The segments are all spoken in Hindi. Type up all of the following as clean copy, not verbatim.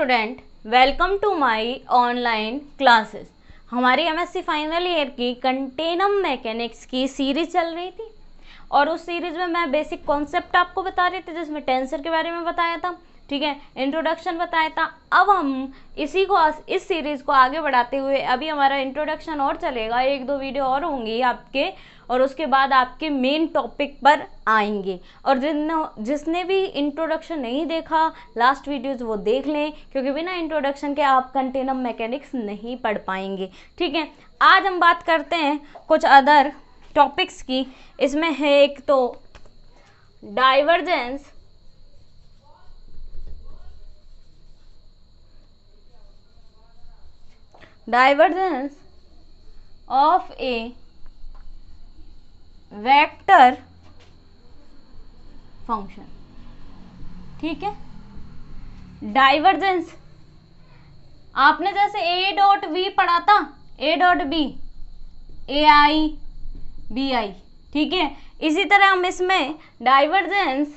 Student, welcome to my online classes. हमारी एमएससी फाइनल ईयर की कंटेनम मैकेनिक्स की सीरीज चल रही थी और उस सीरीज में मैं बेसिक कॉन्सेप्ट आपको बता रही थी, जिसमें टेंसर के बारे में बताया था, ठीक है, इंट्रोडक्शन बताया था। अब हम इस सीरीज को आगे बढ़ाते हुए अभी हमारा इंट्रोडक्शन और चलेगा, एक दो वीडियो और होंगी आपके, और उसके बाद आपके मेन टॉपिक पर आएंगे। और जिसने भी इंट्रोडक्शन नहीं देखा लास्ट वीडियोज वो देख लें, क्योंकि बिना इंट्रोडक्शन के आप कंटेनम मैकेनिक्स नहीं पढ़ पाएंगे, ठीक है। आज हम बात करते हैं कुछ अदर टॉपिक्स की। इसमें है एक तो divergence of A vector function, ठीक है। डाइवर्जेंस आपने जैसे ए डॉट बी पढ़ा था, A dot B, A I B I, ठीक है। इसी तरह हम इसमें डाइवर्जेंस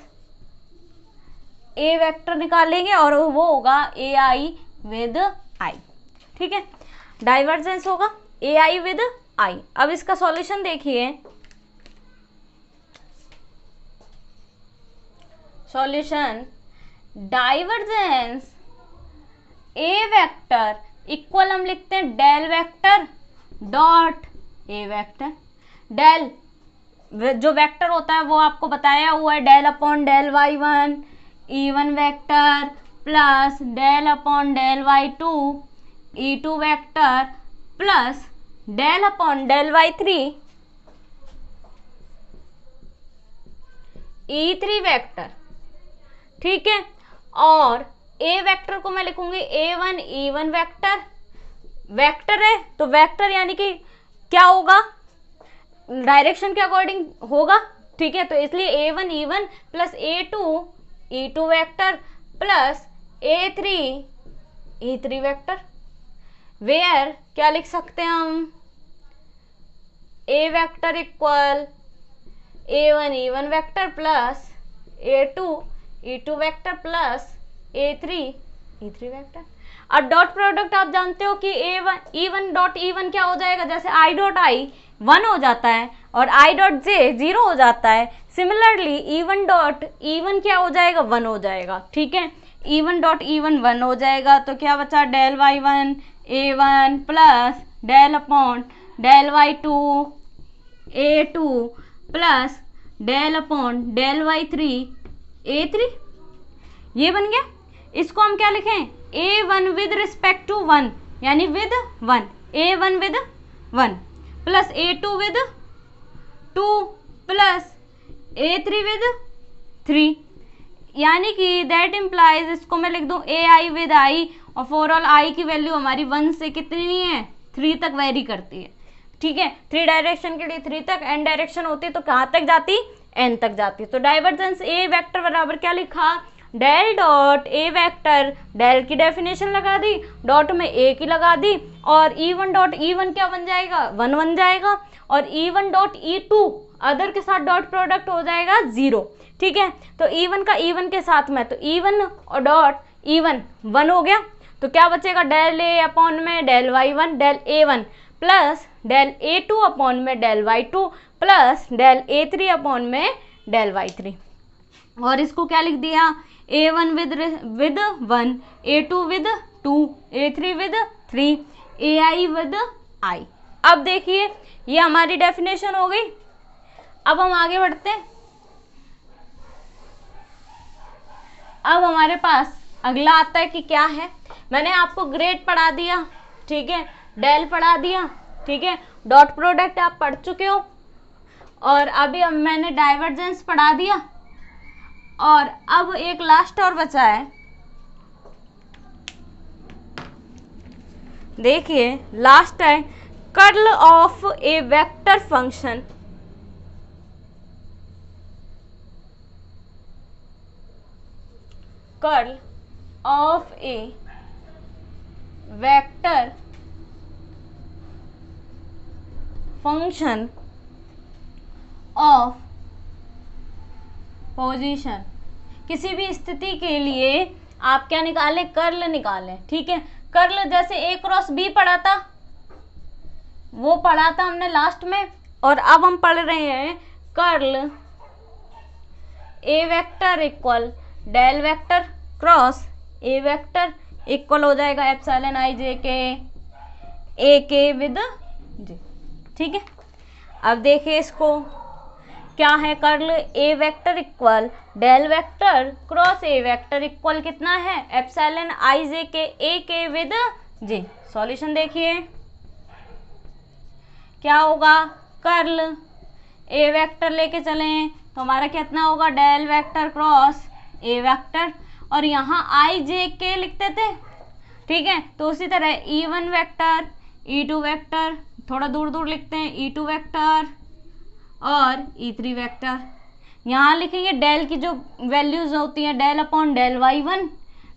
ए वेक्टर निकालेंगे और वो होगा ए आई विद आई, ठीक है। डाइवर्जेंस होगा ए आई विद आई। अब इसका सॉल्यूशन देखिए, solution divergence A vector equal हम लिखते हैं del vector dot A vector. Del जो वेक्टर होता है वो आपको बताया हुआ है, del upon del Y one E one vector plus del upon del Y two E two vector plus del upon del Y three E three vector, ठीक है। और ए वेक्टर को मैं लिखूंगी A one E one vector. Vector है तो वेक्टर यानी कि क्या होगा, डायरेक्शन के अकॉर्डिंग होगा, ठीक है। तो इसलिए A one E one plus A two E two vector plus A three E three vector. Where क्या लिख सकते हैं हम, A vector equal A one E one vector plus A two vector plus A three E three vector. और डॉट प्रोडक्ट आप जानते हो कि A one E one dot E one क्या हो जाएगा, जैसे आई डॉट आई 1 हो जाता है और आई डॉट जे 0 हो जाता है। Similarly E one dot E one क्या हो जाएगा, 1 हो जाएगा, ठीक है। E one dot E one 1 हो जाएगा, तो क्या बचा del Y one A one plus del upon del Y two A two plus del upon del Y three A three. ये बन गया। इसको हम क्या लिखें, A one with respect to one, यानी with one, A one with one plus A two with two plus A three with three, यानी कि दैट इम्प्लाइज, इसको मैं लिख दूं ए आई विद आई, और फॉर ऑल आई की वैल्यू हमारी 1 से कितनी नहीं है, 3 तक वेरी करती है, ठीक है। 3 डायरेक्शन के लिए 3 तक, एन डायरेक्शन होती है तो कहाँ तक जाती, एन तक जाती। तो डाइवर्जेंस ए वेक्टर बराबर क्या लिखा, del dot A vector, del की डेफिनेशन लगा दी, डॉट में ए की लगा दी, और E one dot E one क्या बन जाएगा, 1 बन जाएगा, और E one dot E two other के साथ डॉट प्रोडक्ट हो जाएगा 0, ठीक है। तो ई वन का ई वन के साथ में, तो ई वन और डॉट ई वन 1 हो गया, तो क्या बचेगा, डेल ए अपॉन में del Y one del A one plus del A two upon में del Y two plus del A three upon में डेल वाई थ्री। और इसको क्या लिख दिया, A one with one, A two with two, A three with three, A I with I. अब देखिए ये हमारी डेफिनेशन हो गई। अब हम आगे बढ़ते हैं। अब हमारे पास अगला आता है कि क्या है, मैंने आपको ग्रेड पढ़ा दिया, ठीक है, डेल पढ़ा दिया, ठीक है, डॉट प्रोडक्ट आप पढ़ चुके हो, और अभी अब मैंने डाइवर्जेंस पढ़ा दिया, और अब एक लास्ट और बचा है। देखिए लास्ट है curl of A vector function, curl of A vector function of position. किसी भी स्थिति के लिए आप क्या निकालें, कर्ल निकालें। ठीक है, कर्ल जैसे ए क्रॉस बी पढ़ा था, वो पढ़ा था हमने लास्ट में, और अब हम पढ़ रहे हैं curl A vector equal del vector cross A vector equal हो जाएगा एप्सिलॉन आई जे के ए के विद जे। ठीक है, अब देखिए इसको क्या है, curl A vector equal del vector cross A vector equal कितना है, एप्सिलॉन आई जे के ए के विद जे। सॉल्यूशन देखिए क्या होगा, कर्ल ए वेक्टर लेके चलें तो हमारा कितना होगा, del vector cross A vector, और यहाँ आई जे के लिखते थे। ठीक है, तो उसी तरह E1 वेक्टर E2 वेक्टर, थोड़ा दूर दूर लिखते हैं, E2 वेक्टर और E3 वेक्टर। यहाँ लिखेंगे डेल की जो वैल्यूज होती हैं, del upon del y1,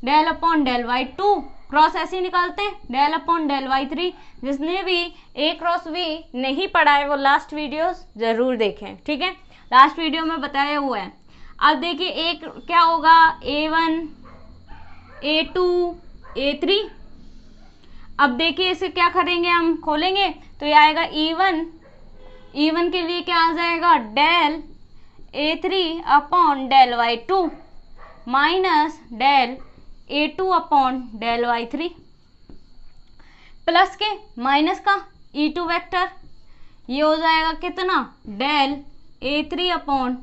del upon del y2, cross ऐसे ही निकालते हैं, डेल अपॉन डेल y3। जिसने भी ए क्रॉस वी नहीं पढ़ा है वो लास्ट वीडियोस जरूर देखें। ठीक है, लास्ट वीडियो में बताया हुआ है। अब देखिए एक क्या होगा, A1 A2 A3। अब देखिए इसे क्या करेंगे, हम खोलेंगे तो ये आएगा E1 के लिए क्या आ जाएगा, del A3 upon del y2 minus del A2 upon del y3 plus के माइनस का E2 वेक्टर, ये हो जाएगा कितना, del A3 upon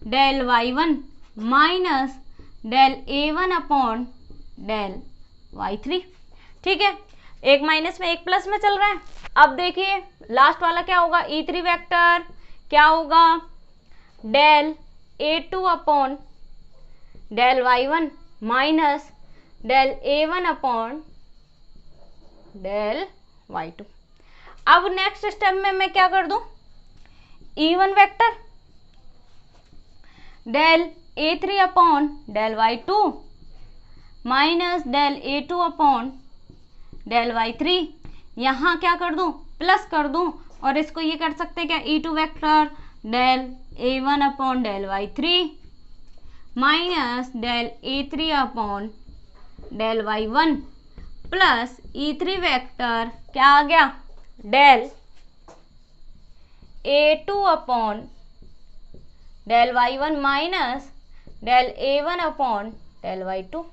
del y1 minus del A1 upon del y3। ठीक है, एक माइनस में एक प्लस में चल रहा है। अब देखिए लास्ट वाला क्या होगा, E3 वेक्टर क्या होगा, del A2 upon del y1 minus del A1 upon del y2। अब नेक्स्ट स्टेप में मैं क्या कर दूं, E1 vector del A3 upon del y2 minus del A2 upon del y3, यहाँ क्या कर दूं, प्लस कर दूं, और इसको ये कर सकते हैं क्या, E2 vector del A1 upon del y3 minus del A3 upon del y1 plus E3 vector क्या आ गया, del A2 upon del y1 minus del A1 upon del y2।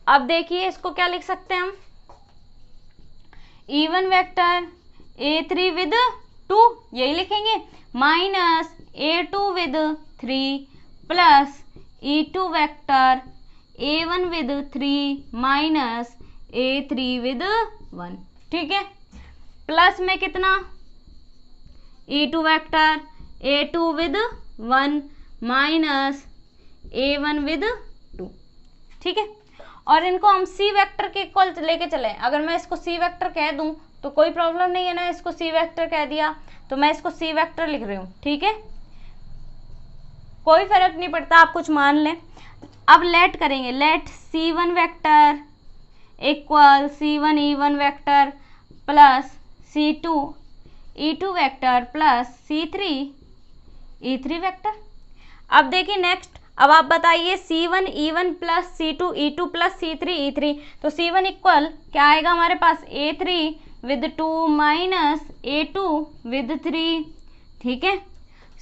अब देखिए इसको क्या लिख सकते हैं हम, E1 वेक्टर A3 विद 2 यही लिखेंगे, minus A2 with 3 plus E2 vector A1 with 3 minus A3 with 1। ठीक है, प्लस में कितना, E2 vector A2 with 1 minus A1 with 2। ठीक है, और इनको हम सी वेक्टर के इक्वल लेके चले। अगर मैं इसको सी वेक्टर कह दूं तो कोई प्रॉब्लम नहीं है ना, इसको सी वेक्टर कह दिया तो मैं इसको सी वेक्टर लिख रही हूँ। ठीक है, कोई फर्क नहीं पड़ता, आप कुछ मान लें। अब लेट करेंगे, let C1 vector equal C1 E1 vector plus C2 E2 vector plus C3 E3 vector. अब देखिए नेक्स्ट, अब आप बताइए C1 E1 plus C2 E2 plus C3 E3, तो C1 इक्वल क्या आएगा हमारे पास, A3 with 2 minus A2 with 3। ठीक है,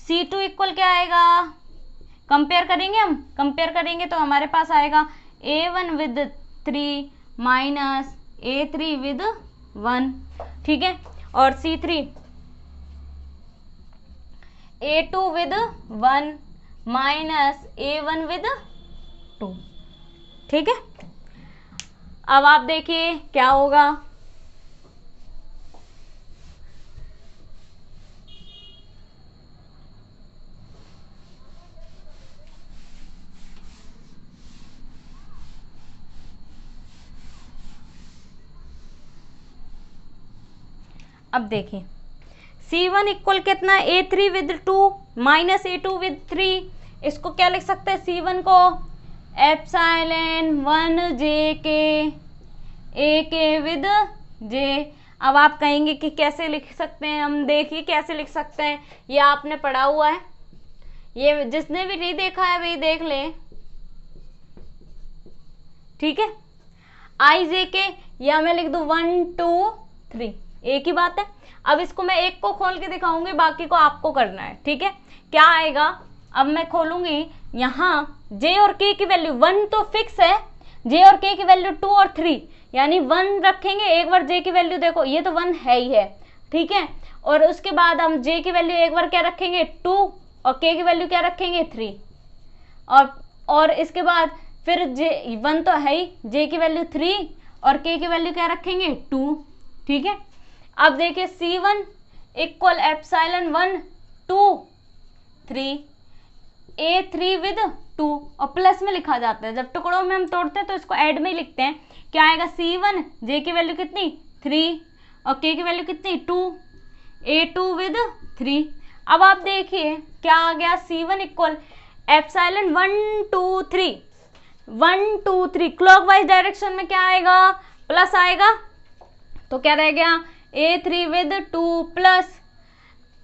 C2 इक्वल क्या आएगा, कंपेयर करेंगे, हम कंपेयर करेंगे तो हमारे पास आएगा A1 with 3 minus A3 with 1। ठीक है, और C3 A2 with 1 minus A1 with 2। ठीक है, अब आप देखिए क्या होगा, अब देखिए C1 इक्वल कितना, A3 with 2 minus A2 with 3। इसको क्या लिख सकते हैं, C1 को एप्सिलॉन 1 जे के ए के विद जे। अब आप कहेंगे कि कैसे लिख सकते हैं, हम देखिए कैसे लिख सकते हैं, ये आपने पढ़ा हुआ है, ये जिसने भी नहीं देखा है वही देख ले। ठीक है, आई जे के, या मैं लिख दूं 1 2 3, एक ही बात है। अब इसको मैं एक को खोल के दिखाऊंगी, बाकी को आपको करना है, ठीक है। क्या आएगा, अब मैं खोलूंगी यहाँ जे और के की वैल्यू 1 तो फिक्स है, जे और के की वैल्यू 2 और 3, यानी 1 रखेंगे। एक बार जे की वैल्यू देखो, ये तो 1 है ही है, ठीक है। और उसके बाद हम जे की वैल्यू एक बार क्या रखेंगे 2, और के की वैल्यू क्या रखेंगे 3, और इसके बाद फिर जे 1 तो है ही, जे की वैल्यू 3 और के की वैल्यू क्या रखेंगे 2, ठीक है। अब देखिए C1 equal epsilon 1 2 3, A3 with 2, और प्लस में लिखा जाता है। जब टुकड़ों में हम तोड़ते हैं तो इसको ऐड में ही लिखते हैं। क्या आएगा C1, जे की वैल्यू कितनी 3 और के की वैल्यू कितनी 2, A2 विद 3। अब आप देखिए क्या आ गया, C1 equal epsilon 1 2 3, 1 2 3 clockwise direction में क्या आएगा, प्लस आएगा, तो क्या रह गया A3 विद 2 प्लस।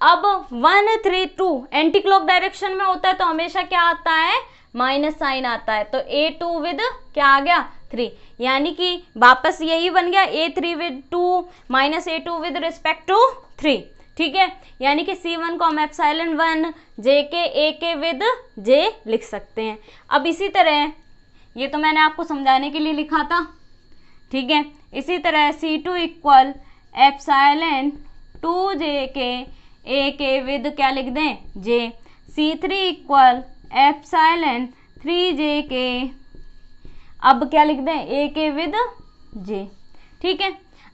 अब 1 3 2 एंटी क्लॉक डायरेक्शन में होता है तो हमेशा क्या आता है, माइनस साइन आता है, तो A2 विद क्या आ गया 3, यानी कि वापस यही बन गया A3 with 2 minus A2 with respect to 3, ठीक है। यानी कि C1 को हम एप्सिलॉन 1 जे के ए के विद जे लिख सकते हैं। अब इसी तरह, ये तो मैंने आपको समझाने के लिए लिखा था, ठीक है। इसी तरह C2 इक्वल एप्सिलॉन 2 जे के ए के विद क्या लिख दें जे, C3 इक्वल एप्सिलॉन 3 जे के, अब क्या लिख दें ए के विद जे, ठीक है।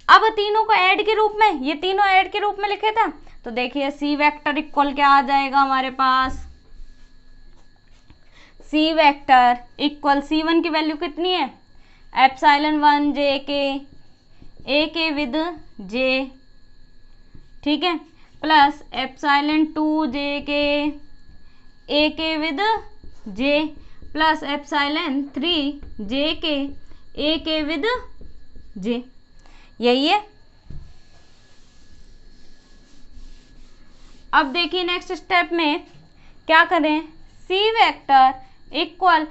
अब तीनों को ऐड के रूप में, ये तीनों ऐड के रूप में लिखे थे, तो देखिए C वेक्टर इक्वल क्या आ जाएगा हमारे पास, C वेक्टर इक्वल C1 की वैल्यू कितनी है एप्सिलॉन 1 जे के ए के विद जे, ठीक है, प्लस एप्सिलॉन 2 जे के ए के विद जे, प्लस एप्सिलॉन 3 जे के ए के विद जे, यही है। अब देखिए नेक्स्ट स्टेप में क्या करें, C वेक्टर इक्वल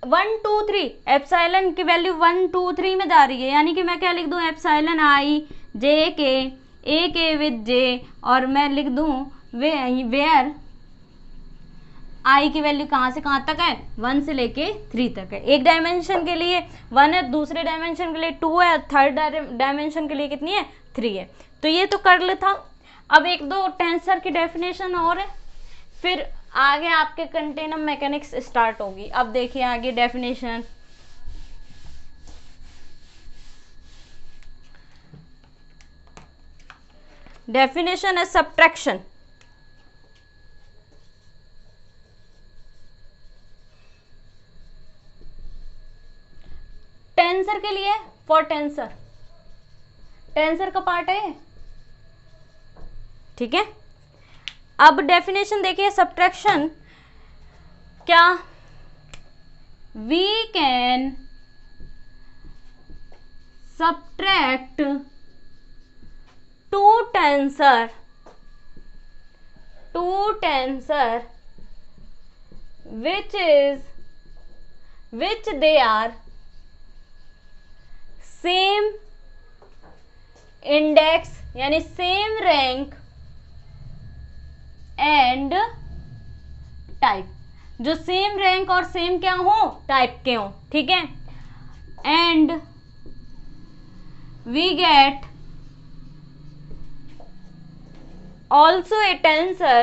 1 2 3, एप्सिलॉन की वैल्यू 1 2 3 में जा रही है, यानी कि मैं क्या लिख दूं एप्सिलॉन आई जे के ए के विद जे, और मैं लिख दूं वेयर आई की वैल्यू कहाँ से कहाँ तक है, 1 से लेके 3 तक है। एक डायमेंशन के लिए 1 है, दूसरे डायमेंशन के लिए 2 है, थर्ड डायमेंशन के लिए कितनी है 3 है। तो ये तो कर लेता। अब एक दो टेंसर की डेफिनेशन और है, फिर आगे आपके कंटेनर मैकेनिक्स स्टार्ट होगी। अब देखिए आगे डेफिनेशन, डेफिनेशन है सब्ट्रैक्शन। टेंसर के लिए, फॉर टेंसर, टेंसर का पार्ट है, ठीक है। अब डेफिनेशन देखिए सब्ट्रैक्शन, क्या, we can subtract two tensor which they are same index यानी सेम रैंक एंड टाइप, जो सेम रैंक और सेम क्या हो टाइप के हो, ठीक है। And we get also a tensor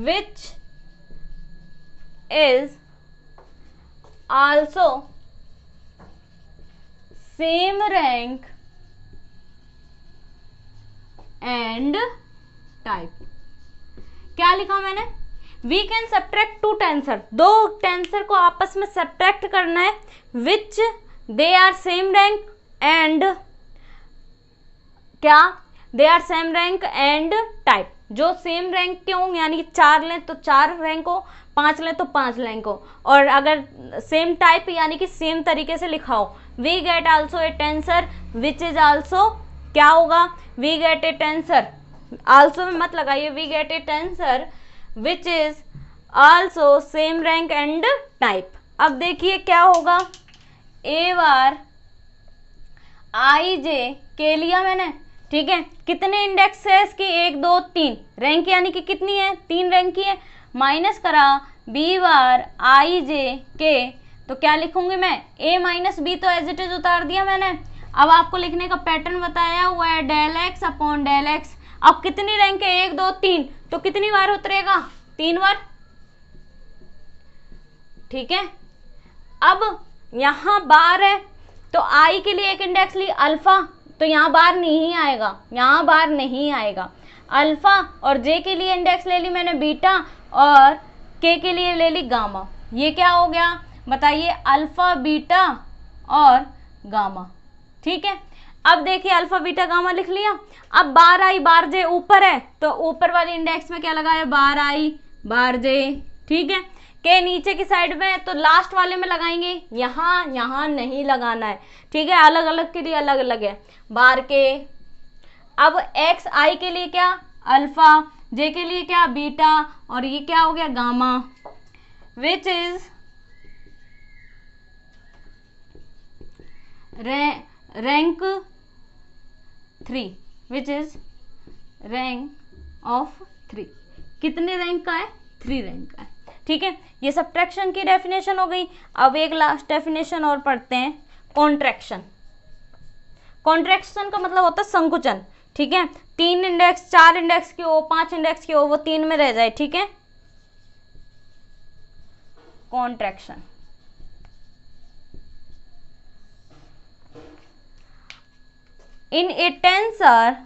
which is also same rank and type। क्या लिखा मैंने, we can subtract two tensor, दो टेंसर को आपस में सब्ट्रैक्ट करना है, which they are same rank and क्या, they are same rank and type, जो सेम रैंक के होंगे, यानी कि 4 लें तो 4 रैंक हो, 5 लें तो 5 रैंक हो, और अगर सेम टाइप यानी कि सेम तरीके से लिखा हो। We get also a tensor which is also, क्या होगा, we get a tensor, also में मत लगाइए, we get a tensor which is also same rank and type. अब देखिए क्या होगा, ए बार आई जे के लिया मैंने, ठीक है, कितने इंडेक्स है इसकी, 1 2 3, रैंक यानी कि कितनी है, 3 रैंक की है, माइनस करा बी बार आई जे के, तो क्या लिखूंगी मैं, ए माइनस बी, तो एज इट इज उतार दिया मैंने। अब आपको लिखने का पैटर्न बताया हुआ है, del x upon del x. अब कितनी रैंक है, 1 2 3, तो कितनी बार उतरेगा, 3 बार, ठीक है। अब यहां बार है तो आई के लिए एक इंडेक्स ली अल्फा, तो यहां बार नहीं आएगा, यहां बार नहीं आएगा। अल्फा और जे के लिए इंडेक्स ले ली मैंने बीटा, और के लिए ले ली गामा। ये क्या हो गया बताइए, अल्फा बीटा और गामा, ठीक है। अब देखिए अल्फा बीटा गामा लिख लिया। अब बार आई बार जे ऊपर है, तो ऊपर वाली इंडेक्स में क्या लगाया, बार आई बार जे, ठीक है। के नीचे की साइड में, तो लास्ट वाले में लगाएंगे, यहाँ नहीं लगाना है, ठीक है, अलग अलग के लिए अलग अलग है बार के। अब एक्स आई के लिए क्या, अल्फा, जे के लिए क्या, बीटा, और ये क्या हो गया, gamma, which is rank 3, which is rank of 3। कितने रैंक का है, 3 रैंक का है, ठीक है। ये सब्ट्रैक्शन की डेफिनेशन हो गई। अब एक लास्ट डेफिनेशन और पढ़ते हैं, कॉन्ट्रैक्शन। कॉन्ट्रैक्शन का मतलब होता है संकुचन, ठीक है। 3 इंडेक्स 4 इंडेक्स की हो, 5 इंडेक्स की हो, वो 3 में रह जाए, ठीक है, contraction. In a tensor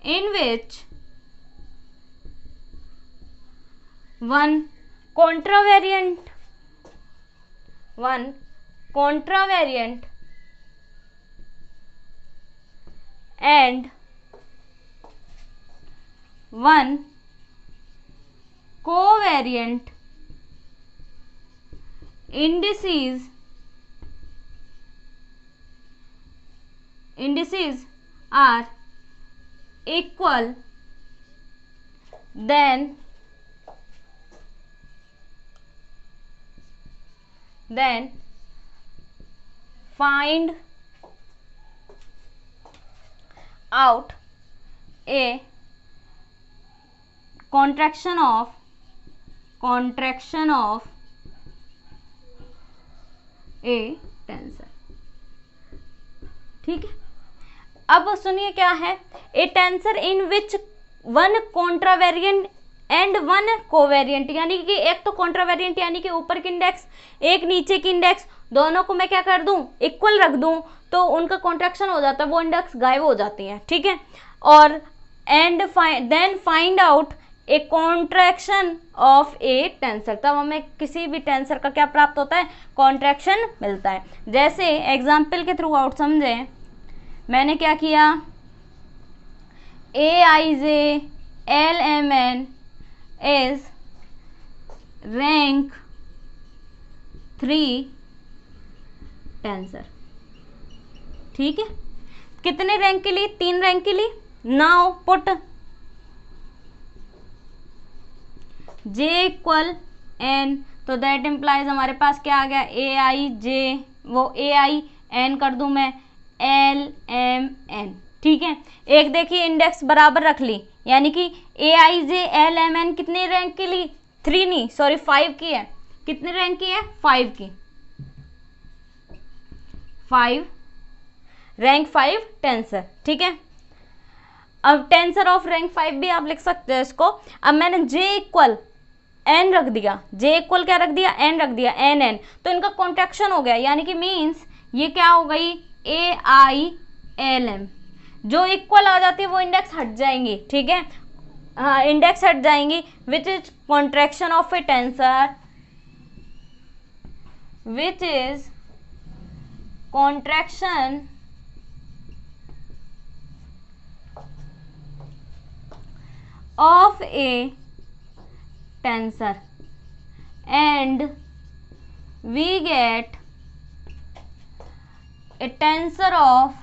in which one contravariant and one covariant indices are equal, then find out a contraction of a tensor, ठीक है। अब सुनिए क्या है, a tensor in which 1 contravariant and 1 covariant, यानी कि एक तो कॉन्ट्रावेरिएंट यानी कि ऊपर की इंडेक्स, एक नीचे की इंडेक्स, दोनों को मैं क्या कर दूं, इक्वल रख दूं, तो उनका कॉन्ट्रैक्शन हो जाता है, वो इंडेक्स गायब हो जाती है, ठीक है। और and then find out a contraction of a tensor, तब हमें किसी भी टेंसर का क्या प्राप्त होता है, कॉन्ट्रैक्शन मिलता है। जैसे एग्जाम्पल के थ्रू आउट समझे, मैंने क्या किया, A I J L M N is rank 3 tensor, ठीक है। कितने रैंक के लिए, 3 रैंक के लिए। Now put J equal N, तो दैट इम्प्लाइज हमारे पास क्या आ गया, ए आई जे, वो ए आई एन कर दूं मैं, एल एम एन, ठीक है। एक देखिए इंडेक्स बराबर रख ली, यानी कि ए I J L M N कितने रैंक की ली, 3 नहीं सॉरी 5 की है। कितने रैंक की है, 5 की, 5 रैंक 5 टेंसर, ठीक है। अब टेंसर ऑफ रैंक 5 भी आप लिख सकते हैं इसको। अब मैंने जे इक्वल एन रख दिया, जे इक्वल क्या रख दिया, एन रख दिया, एन एन, तो इनका कॉन्ट्रैक्शन हो गया, यानी कि मीन्स ये क्या हो गई, ए आई एल एम, जो इक्वल आ जाती है वो इंडेक्स हट जाएंगी, ठीक है, हाँ इंडेक्स हट जाएंगी, which is contraction of a tensor, which is contraction of a tensor, and we get a tensor of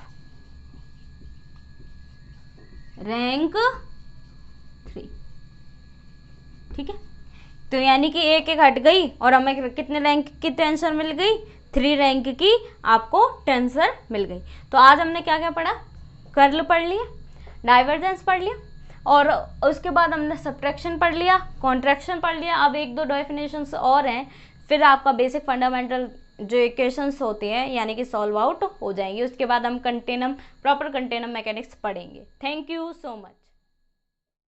rank 3। ठीक है, तो यानी कि एक एक हट गई और हमें कितने रैंक की टेंसर मिल गई, 3 रैंक की आपको टेंसर मिल गई। तो आज हमने क्या क्या पढ़ा, कर्ल पढ़ लिया, डाइवर्जेंस पढ़ लिया, और उसके बाद हमने सब्ट्रैक्शन पढ़ लिया, कॉन्ट्रैक्शन पढ़ लिया। अब एक दो डेफिनेशंस और हैं, फिर आपका बेसिक फंडामेंटल जो इक्वेशंस होती हैं यानी कि सॉल्व आउट हो जाएंगे। उसके बाद हम प्रॉपर कंटेनम मैकेनिक्स पढ़ेंगे। Thank you so much.